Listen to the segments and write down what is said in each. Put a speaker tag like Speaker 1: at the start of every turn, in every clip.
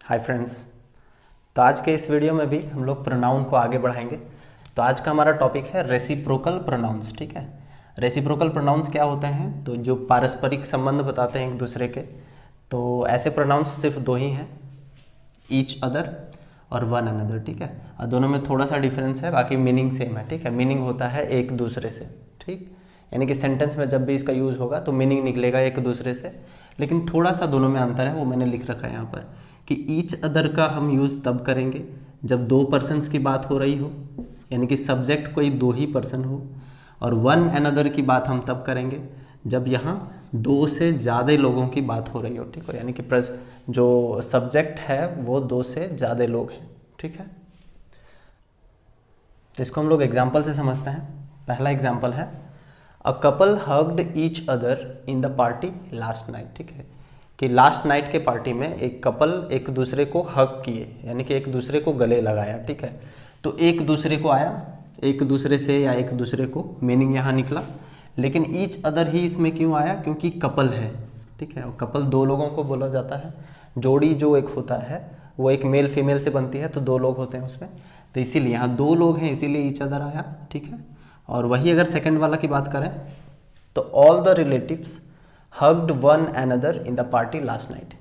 Speaker 1: Hi friends. तो आज के इस वीडियो में भी हम लोग प्रोनाउन को आगे बढ़ाएंगे। तो आज का हमारा टॉपिक है रेसिप्रोकल प्रोनाउंस। ठीक है, रेसिप्रोकल प्रोनाउंस क्या होते हैं? तो जो पारस्परिक संबंध बताते हैं एक दूसरे के। तो ऐसे प्रोनाउंस सिर्फ दो ही हैं, ईच अदर और वन अनदर। ठीक है, और दोनों में थोड़ा सा डिफरेंस है, बाकी मीनिंग सेम है। ठीक है, मीनिंग होता है एक दूसरे से। ठीक, यानी कि सेंटेंस में जब भी इसका यूज़ होगा तो मीनिंग निकलेगा एक दूसरे से, लेकिन थोड़ा सा दोनों में अंतर है, वो मैंने लिख रखा है यहाँ पर कि ईच अदर का हम यूज़ तब करेंगे जब दो पर्सन्स की बात हो रही हो, यानी कि सब्जेक्ट कोई दो ही पर्सन हो। और वन अनदर की बात हम तब करेंगे जब यहाँ दो से ज़्यादा लोगों की बात हो रही हो। ठीक है, यानी कि जो सब्जेक्ट है वो दो से ज़्यादा लोग हैं। ठीक है, तो इसको हम लोग एग्जाम्पल से समझते हैं। पहला एग्जाम्पल है, a couple hugged each other in the party last night. ठीक है, कि लास्ट नाइट के पार्टी में एक कपल एक दूसरे को हग किए, यानी कि एक दूसरे को गले लगाया। ठीक है, तो एक दूसरे को आया, एक दूसरे से या एक दूसरे को, मीनिंग यहाँ निकला। लेकिन ईच अदर ही इसमें क्यों आया? क्योंकि कपल है। ठीक है, और कपल दो लोगों को बोला जाता है। जोड़ी जो एक होता है वो एक मेल फीमेल से बनती है, तो दो लोग होते हैं उसमें, तो इसीलिए यहाँ दो लोग हैं, इसीलिए ईच अदर आया। ठीक है, और वही अगर सेकंड वाला की बात करें तो all the relatives hugged one another in the party last night,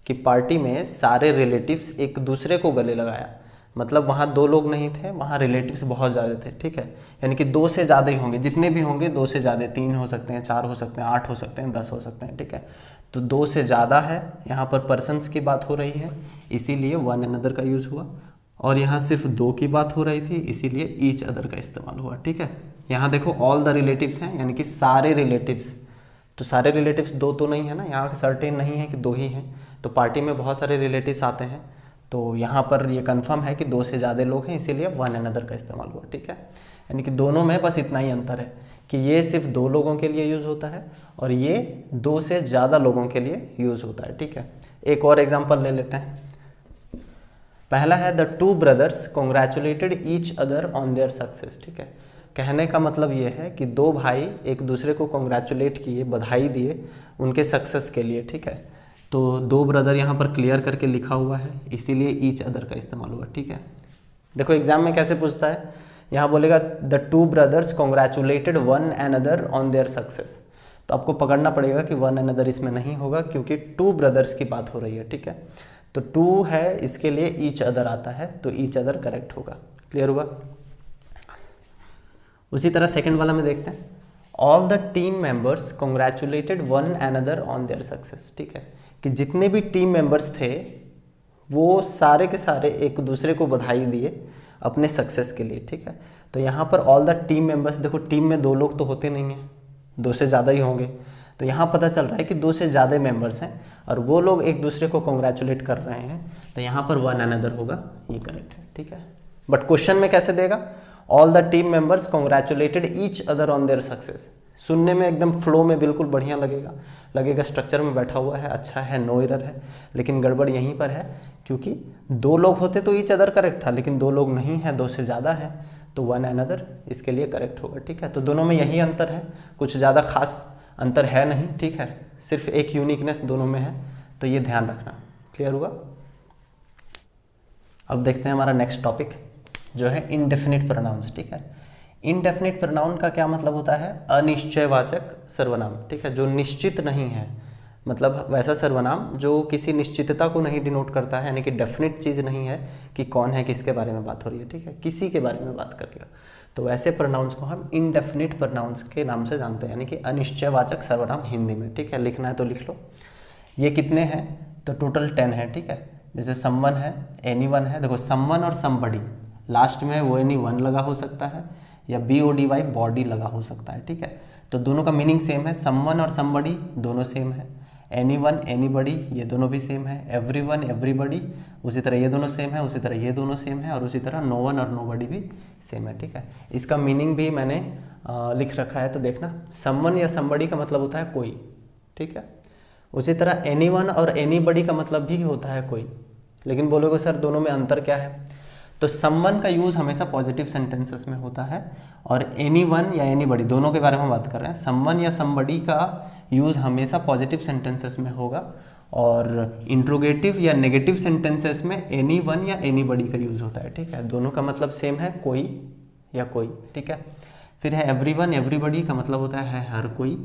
Speaker 1: कि पार्टी में सारे रिलेटिव्स एक दूसरे को गले लगाया। मतलब वहाँ दो लोग नहीं थे, वहाँ रिलेटिव्स बहुत ज़्यादा थे। ठीक है, यानी कि दो से ज़्यादा ही होंगे, जितने भी होंगे दो से ज़्यादा, 3 हो सकते हैं, 4 हो सकते हैं, 8 हो सकते हैं, 10 हो सकते हैं। ठीक है, तो दो से ज़्यादा है, यहाँ पर पर्सन्स की बात हो रही है, इसीलिए वन अनदर का यूज़ हुआ। और यहाँ सिर्फ दो की बात हो रही थी, इसीलिए ईच अदर का इस्तेमाल हुआ। ठीक है, यहाँ देखो ऑल द रिलेटिव्स हैं, यानी कि सारे रिलेटिव्स। तो सारे रिलेटिव्स दो तो नहीं है ना, यहाँ सर्टेन नहीं है कि दो ही हैं, तो पार्टी में बहुत सारे रिलेटिव्स आते हैं, तो यहाँ पर ये कंफर्म है कि दो से ज़्यादा लोग हैं, इसीलिए वन अनदर का इस्तेमाल हुआ। ठीक है, यानी कि दोनों में बस इतना ही अंतर है कि ये सिर्फ दो लोगों के लिए यूज़ होता है और ये दो से ज़्यादा लोगों के लिए यूज़ होता है। ठीक है, एक और एग्जाम्पल ले लेते हैं। पहला है, the two brothers congratulated each other on their success. ठीक है, कहने का मतलब ये है कि दो भाई एक दूसरे को कॉन्ग्रेचुलेट किए, बधाई दिए उनके सक्सेस के लिए। ठीक है, तो दो ब्रदर यहाँ पर क्लियर करके लिखा हुआ है, इसीलिए ईच अदर का इस्तेमाल हुआ। ठीक है, देखो एग्जाम में कैसे पूछता है, यहाँ बोलेगा the two brothers congratulated one another on their success, तो आपको पकड़ना पड़ेगा कि वन अनदर इसमें नहीं होगा, क्योंकि टू ब्रदर्स की बात हो रही है। ठीक है, तो टू है, इसके लिए ईच अदर आता है, तो ईच अदर करेक्ट होगा। क्लियर हुआ? उसी तरह सेकंड वाला में देखते हैं, all the team members congratulated one another on their success. ठीक है, कि जितने भी टीम मेंबर्स थे वो सारे के सारे एक दूसरे को बधाई दिए अपने सक्सेस के लिए। ठीक है, तो यहाँ पर ऑल द टीम मेंबर्स, देखो टीम में दो लोग तो होते नहीं हैं, दो से ज़्यादा ही होंगे, तो यहाँ पता चल रहा है कि दो से ज़्यादा मेंबर्स हैं और वो लोग एक दूसरे को कॉन्ग्रेचुलेट कर रहे हैं, तो यहाँ पर वन अनदर होगा, ये करेक्ट है। ठीक है, बट क्वेश्चन में कैसे देगा? All the team members congratulated each other on their success. सुनने में एकदम फ्लो में बिल्कुल बढ़िया लगेगा स्ट्रक्चर में बैठा हुआ है, अच्छा है, नो एरर है। लेकिन गड़बड़ यहीं पर है, क्योंकि दो लोग होते तो ईच अदर करेक्ट था, लेकिन दो लोग नहीं है, दो से ज़्यादा है, तो वन अनदर इसके लिए करेक्ट होगा। ठीक है, तो दोनों में यही अंतर है, कुछ ज़्यादा खास अंतर है नहीं। ठीक है, सिर्फ एक यूनिकनेस दोनों में है, तो ये ध्यान रखना। क्लियर हुआ? अब देखते हैं हमारा नेक्स्ट टॉपिक जो है इनडेफिनिट प्रोनाउंस। ठीक है, इनडेफिनिट प्रोनाउन का क्या मतलब होता है? अनिश्चयवाचक सर्वनाम। ठीक है, जो निश्चित नहीं है, मतलब वैसा सर्वनाम जो किसी निश्चितता को नहीं डिनोट करता है, यानी कि डेफिनेट चीज़ नहीं है कि कौन है, किसके बारे में बात हो रही है। ठीक है, किसी के बारे में बात करेगा, तो वैसे प्रोनाउंस को हम इनडेफिनिट प्रोनाउंस के नाम से जानते हैं, यानी कि अनिश्चयवाचक सर्वनाम हिंदी में। ठीक है, लिखना है तो लिख लो। ये कितने हैं? तो टोटल 10 है। ठीक है, जैसे समवन है, एनीवन है। देखो समवन और समबडी, लास्ट में वो एनी वन लगा हो सकता है या BODY बॉडी लगा हो सकता है। ठीक है, तो दोनों का मीनिंग सेम है, समवन और समबडी दोनों सेम है, एनीवन एनीबडी ये दोनों भी सेम है, एवरीवन एवरीबडी उसी तरह ये दोनों सेम है, उसी तरह ये दोनों सेम है, और उसी तरह नो वन और नोबडी भी सेम है। ठीक है, इसका मीनिंग भी मैंने लिख रखा है, तो देखना, समवन या समबडी का मतलब होता है कोई। ठीक है, उसी तरह एनीवन और एनीबडी का मतलब भी होता है कोई। लेकिन बोलोगे सर दोनों में अंतर क्या है? तो समवन का यूज़ हमेशा पॉजिटिव सेंटेंसेस में होता है, और एनीवन या एनीबडी दोनों के बारे में बात कर रहे हैं। समवन या समबडी का यूज़ हमेशा पॉजिटिव सेंटेंसेस में होगा, और इंट्रोगेटिव या नेगेटिव सेंटेंसेस में एनी वन या एनी बडी का यूज़ होता है, ठीक है। दोनों का मतलब सेम है, कोई या कोई, ठीक है। फिर है एवरीवन, एवरीबडी का मतलब होता है हर कोई।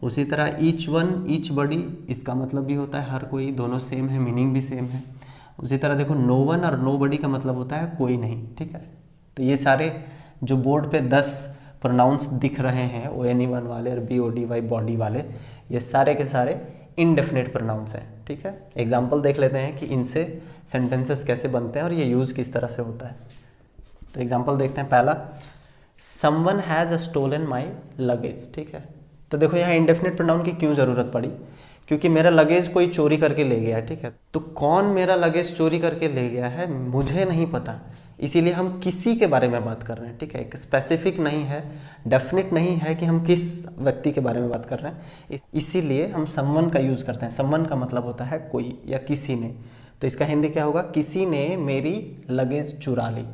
Speaker 1: उसी तरह ईच वन, ईच बडी, इसका मतलब भी होता है हर कोई, दोनों सेम है, मीनिंग भी सेम है। उसी तरह देखो नो वन और नो बडी का मतलब होता है कोई नहीं, ठीक है। तो ये सारे जो बोर्ड पे 10 प्रोनाउंस दिख रहे हैं, ओ एनी वन वाले और B O D Y body वाले, ये सारे के सारे इनडेफिनेट प्रोनाउंस हैं, ठीक है। एग्जाम्पल देख लेते हैं कि इनसे सेंटेंसेस कैसे बनते हैं और ये यूज़ किस तरह से होता है। तो एग्जाम्पल देखते हैं। पहला, someone has stolen my luggage, ठीक है। तो देखो यहाँ इंडेफिनेट प्रोनाउन की क्यों ज़रूरत पड़ी, क्योंकि मेरा लगेज कोई चोरी करके ले गया, ठीक है। तो कौन मेरा लगेज चोरी करके ले गया है मुझे नहीं पता, इसीलिए हम किसी के बारे में बात कर रहे हैं, ठीक है। एक स्पेसिफिक नहीं है, डेफिनेट नहीं है कि हम किस व्यक्ति के बारे में बात कर रहे हैं, इसीलिए हम समवन का यूज़ करते हैं। समवन का मतलब होता है कोई या किसी ने। तो इसका हिंदी क्या होगा, किसी ने मेरी लगेज चुरा ली।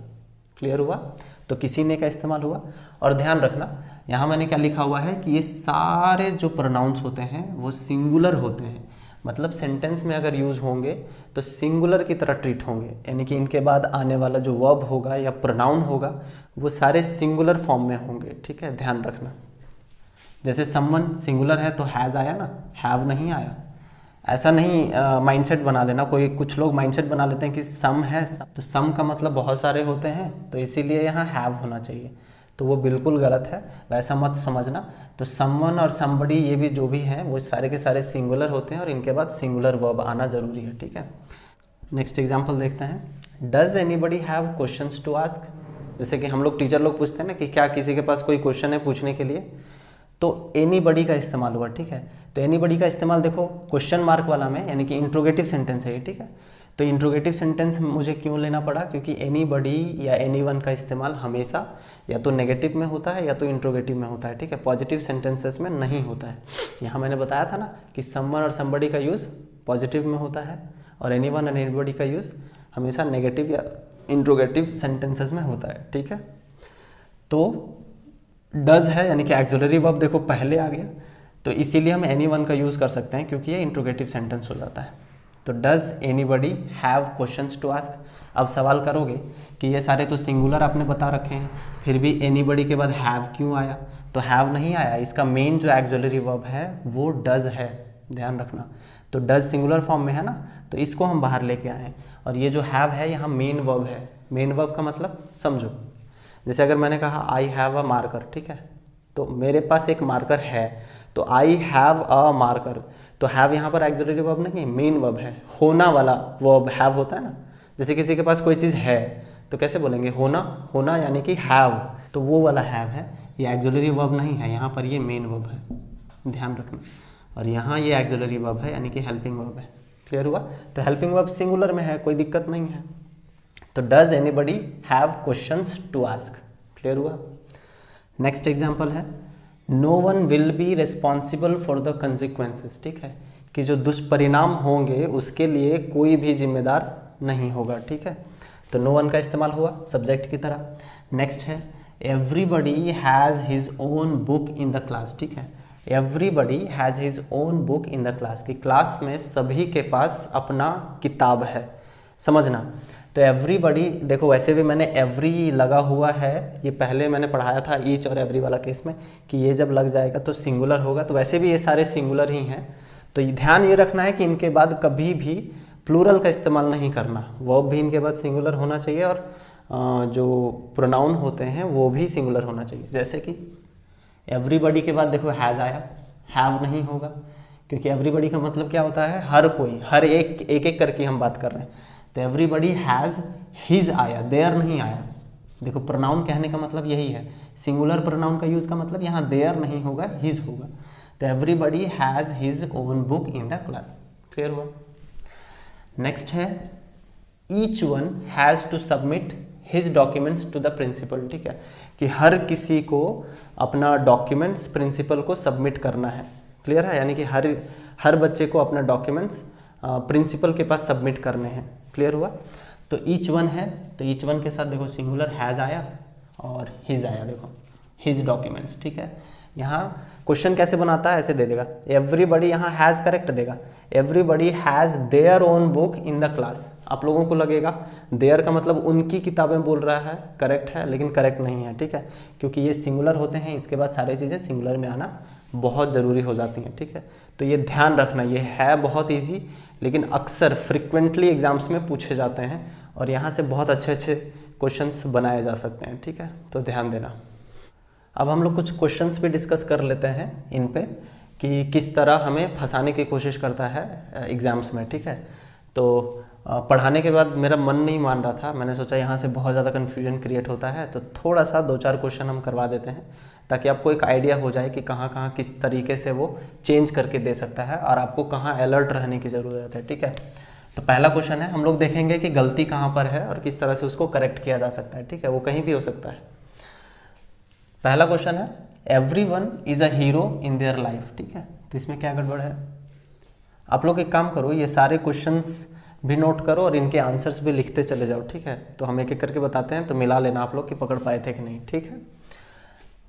Speaker 1: क्लियर हुआ? तो किसी ने का इस्तेमाल हुआ। और ध्यान रखना यहाँ मैंने क्या लिखा हुआ है कि ये सारे जो प्रोनाउंस होते हैं वो सिंगुलर होते हैं, मतलब सेंटेंस में अगर यूज़ होंगे तो सिंगुलर की तरह ट्रीट होंगे, यानी कि इनके बाद आने वाला जो वर्ब होगा या प्रोनाउन होगा वो सारे सिंगुलर फॉर्म में होंगे, ठीक है। ध्यान रखना, जैसे समवन सिंगुलर है तो हैज़ आया ना, हैव नहीं आया। ऐसा नहीं माइंडसेट बना लेना, कुछ लोग माइंडसेट बना लेते हैं कि सम है, तो सम का मतलब बहुत सारे होते हैं तो इसीलिए यहाँ हैव होना चाहिए, तो वो बिल्कुल गलत है, वैसा मत समझना। तो समवन और समबडी ये भी जो भी हैं वो सारे के सारे सिंगुलर होते हैं और इनके बाद सिंगुलर वर्ब आना जरूरी है, ठीक है। नेक्स्ट एग्जांपल देखते हैं। Does anybody have questions to ask? जैसे कि हम लोग टीचर लोग पूछते हैं ना कि क्या किसी के पास कोई क्वेश्चन है पूछने के लिए, तो एनीबडी का इस्तेमाल हुआ, ठीक है। तो एनीबडी का इस्तेमाल देखो क्वेश्चन मार्क वाला में, यानी कि इंट्रोगेटिव सेंटेंस है ये, ठीक है। तो इंट्रोगेटिव सेंटेंस मुझे क्यों लेना पड़ा, क्योंकि एनीबडी या एनीवन का इस्तेमाल हमेशा या तो नेगेटिव में होता है या तो इंट्रोगेटिव में होता है, ठीक है। पॉजिटिव सेंटेंसेस में नहीं होता है। यहाँ मैंने बताया था ना कि समवन और समबडी का यूज़ पॉजिटिव में होता है और एनीवन और एनीबडी का यूज़ हमेशा नेगेटिव या इंट्रोगेटिव सेंटेंसेस में होता है, ठीक है। तो डज है यानी कि एक्सुलरी वर्ब देखो पहले आ गया, तो इसीलिए हम एनीवन का यूज़ कर सकते हैं क्योंकि ये इंट्रोगेटिव सेंटेंस हो जाता है। तो does anybody have questions to ask? अब सवाल करोगे कि ये सारे तो सिंगुलर आपने बता रखे हैं, फिर भी एनीबडी के बाद हैव क्यों आया? तो हैव नहीं आया, इसका मेन जो एक्सुलरी वर्ब है वो डज है, ध्यान रखना। तो डज सिंगुलर फॉर्म में है ना, तो इसको हम बाहर लेके आए, और ये जो हैव है यहाँ मेन वर्ब है। मेन वर्ब का मतलब समझो, जैसे अगर मैंने कहा आई हैव अ मार्कर, ठीक है, तो मेरे पास एक मार्कर है, तो आई हैव अ मार्कर, तो हैव यहाँ पर एक्सुलरी वर्ब नहीं, मेन वर्ब है। होना वाला वर्ब हैव होता है ना, जैसे किसी के पास कोई चीज़ है तो कैसे बोलेंगे, होना, होना यानी कि हैव, तो वो वाला हैव है, ये एक्सुलरी वर्ब नहीं है, यहाँ पर ये मेन वर्ब है, ध्यान रखना। और यहाँ ये एक्सुलरी वर्ब है यानी कि हेल्पिंग वर्ब है। क्लियर हुआ? तो हेल्पिंग वर्ब सिंगुलर में है, कोई दिक्कत नहीं है। तो does anybody have questions to ask? Clear हुआ? नेक्स्ट एग्जाम्पल है, no one will be responsible for the consequences, ठीक है, कि जो दुष्परिणाम होंगे उसके लिए कोई भी जिम्मेदार नहीं होगा, ठीक है। तो नो वन का इस्तेमाल हुआ सब्जेक्ट की तरह। नेक्स्ट है, everybody has his own book in the class, ठीक है। Everybody has his own book in the class, कि क्लास में सभी के पास अपना किताब है, समझना। तो एवरीबडी देखो, वैसे भी मैंने एवरी लगा हुआ है, ये पहले मैंने पढ़ाया था ईच और एवरी वाला केस में, कि ये जब लग जाएगा तो सिंगुलर होगा, तो वैसे भी ये सारे सिंगुलर ही हैं। तो ध्यान ये रखना है कि इनके बाद कभी भी प्लूरल का इस्तेमाल नहीं करना, वर्ब भी इनके बाद सिंगुलर होना चाहिए और जो प्रोनाउन होते हैं वो भी सिंगुलर होना चाहिए। जैसे कि एवरीबडी के बाद देखो हैज़ आया, हैव नहीं होगा, क्योंकि एवरीबडी का मतलब क्या होता है, हर कोई, हर एक एक करके हम बात कर रहे हैं। तो एवरीबडी हैज़ हिज आया, देयर नहीं आया। देखो प्रोनाउन कहने का मतलब यही है, सिंगुलर प्रोनाउन का यूज़ का मतलब यहाँ देयर नहीं होगा, हिज होगा। तो everybody has his own book in the class. Clear हुआ? नेक्स्ट है, each one has to submit his documents to the principal, ठीक है, कि हर किसी को अपना डॉक्यूमेंट्स प्रिंसिपल को सबमिट करना है। क्लियर है? यानी कि हर बच्चे को अपना डॉक्यूमेंट्स प्रिंसिपल के पास सबमिट करने हैं। क्लियर हुआ? तो ईच वन है, तो ईच वन के साथ देखो सिंगुलर हैज़ आया और हिज आया, देखो हिज डॉक्यूमेंट्स, ठीक है। यहाँ क्वेश्चन कैसे बनाता है, ऐसे दे देगा एवरीबडी, यहाँ हैज़ करेक्ट देगा, everybody has their own book in the class. आप लोगों को लगेगा देयर का मतलब उनकी किताबें बोल रहा है, करेक्ट है, लेकिन करेक्ट नहीं है, ठीक है, क्योंकि ये सिंगुलर होते हैं, इसके बाद सारी चीज़ें सिंगुलर में आना बहुत ज़रूरी हो जाती हैं, ठीक है। तो ये ध्यान रखना, ये है बहुत ईजी, लेकिन अक्सर फ्रिक्वेंटली एग्जाम्स में पूछे जाते हैं और यहाँ से बहुत अच्छे अच्छे क्वेश्चंस बनाए जा सकते हैं, ठीक है, तो ध्यान देना। अब हम लोग कुछ क्वेश्चंस भी डिस्कस कर लेते हैं इन पे कि किस तरह हमें फंसाने की कोशिश करता है एग्ज़ाम्स में, ठीक है। तो पढ़ाने के बाद मेरा मन नहीं मान रहा था, मैंने सोचा यहाँ से बहुत ज़्यादा कन्फ्यूजन क्रिएट होता है, तो थोड़ा सा 2-4 क्वेश्चन हम करवा देते हैं ताकि आपको एक आइडिया हो जाए कि कहाँ कहाँ किस तरीके से वो चेंज करके दे सकता है और आपको कहाँ अलर्ट रहने की ज़रूरत है, ठीक है। तो पहला क्वेश्चन है, हम लोग देखेंगे कि गलती कहाँ पर है और किस तरह से उसको करेक्ट किया जा सकता है, ठीक है, वो कहीं भी हो सकता है। पहला क्वेश्चन है everyone is a hero in their life, ठीक है, तो इसमें क्या गड़बड़ है। आप लोग एक काम करो, ये सारे क्वेश्चंस भी नोट करो और इनके आंसर्स भी लिखते चले जाओ, ठीक है, तो हम एक एक करके बताते हैं, तो मिला लेना आप लोग कि पकड़ पाए थे कि नहीं, ठीक है।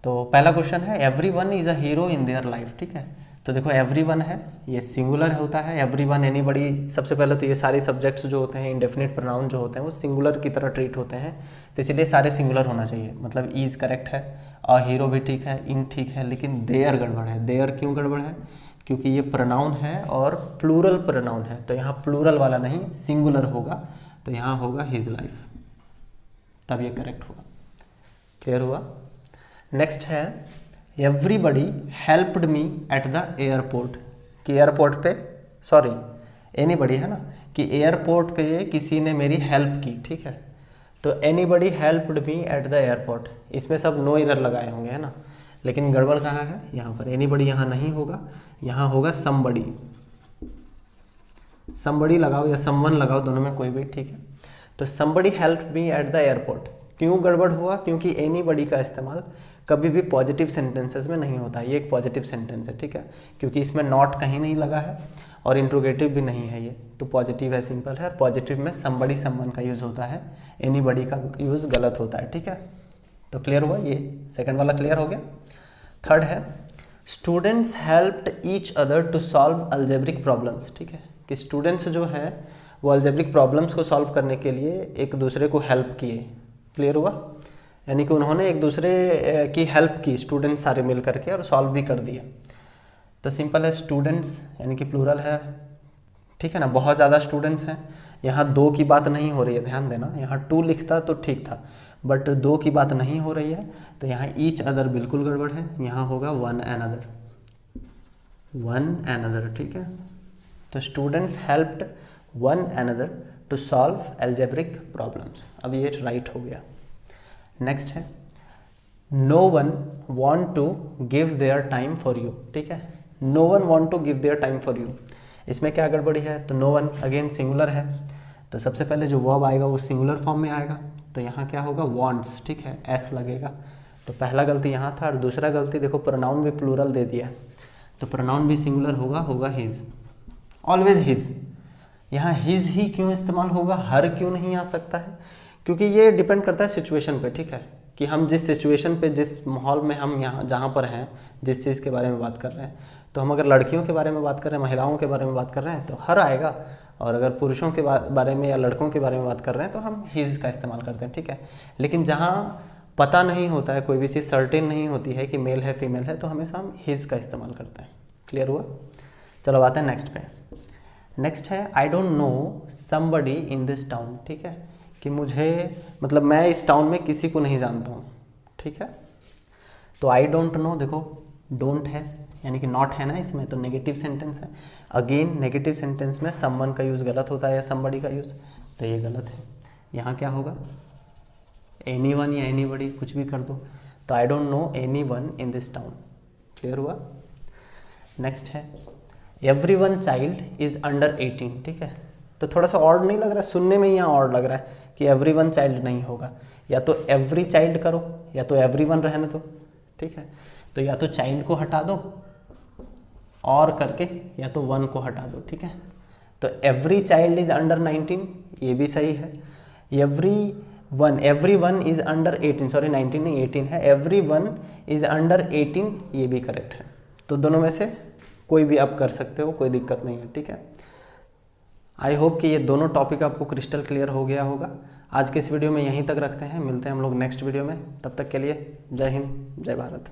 Speaker 1: तो पहला क्वेश्चन है everyone is a hero in their life, ठीक है। तो देखो एवरीवन है, ये सिंगुलर होता है, एवरीवन एनीबडी। सबसे पहले तो ये सारे सब्जेक्ट्स जो होते हैं, इंडेफिनिट प्रोनाउन जो होते हैं, वो सिंगुलर की तरह ट्रीट होते हैं, तो इसीलिए सारे सिंगुलर होना चाहिए। मतलब इज़ करेक्ट है, अ हीरो भी ठीक है, इन ठीक है, लेकिन देयर गड़बड़ है। देयर क्यों गड़बड़ है, क्योंकि ये प्रोनाउन है और प्लूरल प्रोनाउन है, तो यहाँ प्लूरल वाला नहीं सिंगुलर होगा, तो यहाँ होगा हिज लाइफ, तब ये करेक्ट होगा। क्लियर हुआ। नेक्स्ट है everybody helped me at the airport, कि एयरपोर्ट पे, सॉरी एनीबडी है ना, कि एयरपोर्ट पे किसी ने मेरी हेल्प की, ठीक है। तो anybody helped me at the airport, इसमें सब नो एरर लगाए होंगे, है ना, लेकिन गड़बड़ कहाँ है, यहाँ पर एनीबडी यहाँ नहीं होगा, यहाँ होगा समबडी। समबडी लगाओ या समवन लगाओ, दोनों में कोई भी ठीक है। तो somebody helped me at the airport, क्यों गड़बड़ हुआ, क्योंकि एनीबडी का इस्तेमाल कभी भी पॉजिटिव सेंटेंसेस में नहीं होता, ये एक पॉजिटिव सेंटेंस है, ठीक है, क्योंकि इसमें नॉट कहीं नहीं लगा है और इंट्रोगेटिव भी नहीं है, ये तो पॉजिटिव है, सिंपल है। और पॉजिटिव में समबडी समवन का यूज़ होता है, एनीबडी का यूज़ गलत होता है, ठीक है। तो क्लियर हुआ, ये सेकंड वाला क्लियर हो गया। थर्ड है students helped each other to solve algebraic problems, ठीक है, कि स्टूडेंट्स जो है वो अलजेब्रिक प्रॉब्लम्स को सॉल्व करने के लिए एक दूसरे को हेल्प किए। क्लियर हुआ, यानी कि उन्होंने एक दूसरे की हेल्प की, स्टूडेंट्स सारे मिल करके, और सॉल्व भी कर दिए। तो सिंपल है, स्टूडेंट्स यानी कि प्लूरल है, ठीक है ना, बहुत ज़्यादा स्टूडेंट्स हैं। यहाँ 2 की बात नहीं हो रही है, ध्यान देना, यहाँ 2 लिखता तो ठीक था, बट 2 की बात नहीं हो रही है, तो यहाँ ईच अदर बिल्कुल गड़बड़ है, यहाँ होगा वन एनदर, वन एनदर, ठीक है। तो students helped one another to solve algebraic problems, अब ये राइट हो गया। नेक्स्ट है no one want to give their time for you, ठीक है, no one want to give their time for you, इसमें क्या गड़बड़ी है, तो नो वन अगेन सिंगुलर है, तो सबसे पहले जो वर्ब आएगा वो सिंगुलर फॉर्म में आएगा, तो यहाँ क्या होगा वॉन्ट्स, ठीक है, एस लगेगा। तो पहला गलती यहाँ था, और दूसरा गलती देखो प्रोनाउन भी प्लूरल दे दिया, तो प्रोनाउन भी सिंगुलर होगा हिज, ऑलवेज हिज। यहाँ हिज ही क्यों इस्तेमाल होगा, हर क्यों नहीं आ सकता है, क्योंकि ये डिपेंड करता है सिचुएशन पे, ठीक है, कि हम जिस सिचुएशन पे, जिस माहौल में हम यहाँ जहाँ पर हैं, जिस चीज़ के बारे में बात कर रहे हैं, तो हम अगर लड़कियों के बारे में बात कर रहे हैं, महिलाओं के बारे में बात कर रहे हैं, तो हर आएगा, और अगर पुरुषों के बारे में या लड़कों के बारे में बात कर रहे हैं तो हम हिज का इस्तेमाल करते हैं, ठीक है। लेकिन जहाँ पता नहीं होता है, कोई भी चीज़ सर्टेन नहीं होती है कि मेल है फीमेल है, तो हमेशा हम हिज का इस्तेमाल करते हैं। क्लियर हुआ, चलो आते हैं नेक्स्ट पे। नेक्स्ट है I don't know somebody in this town, ठीक है, कि मुझे, मतलब मैं इस टाउन में किसी को नहीं जानता हूँ, ठीक है। तो आई डोंट नो, देखो डोंट है यानी कि नॉट है ना इसमें, तो नेगेटिव सेंटेंस है। अगेन नेगेटिव सेंटेंस में समवन का यूज़ गलत होता है या समबडी का यूज़, तो ये गलत है। यहाँ क्या होगा, एनीवन या एनीबडी कुछ भी कर दो, तो I don't know anyone in this town. Clear हुआ। नेक्स्ट है एवरीवन चाइल्ड इज़ अंडर 18, ठीक है, तो थोड़ा सा ऑड नहीं लग रहा है, सुनने में ही यहाँ ऑड लग रहा है कि एवरीवन चाइल्ड नहीं होगा, या तो एवरी चाइल्ड करो या तो एवरीवन रहने दो, ठीक है। तो या तो चाइल्ड को हटा दो और करके, या तो वन को हटा दो, ठीक है। तो एवरी चाइल्ड इज अंडर 19, ये भी सही है। Every one, every one is under 18, sorry 19 नहीं 18 है, एवरी वन इज अंडर 18, ये भी करेक्ट है। तो दोनों में से कोई भी आप कर सकते हो, कोई दिक्कत नहीं है, ठीक है। आई होप कि ये दोनों टॉपिक आपको क्रिस्टल क्लियर हो गया होगा। आज के इस वीडियो में यहीं तक रखते हैं, मिलते हैं हम लोग नेक्स्ट वीडियो में। तब तक के लिए जय हिंद, जय भारत।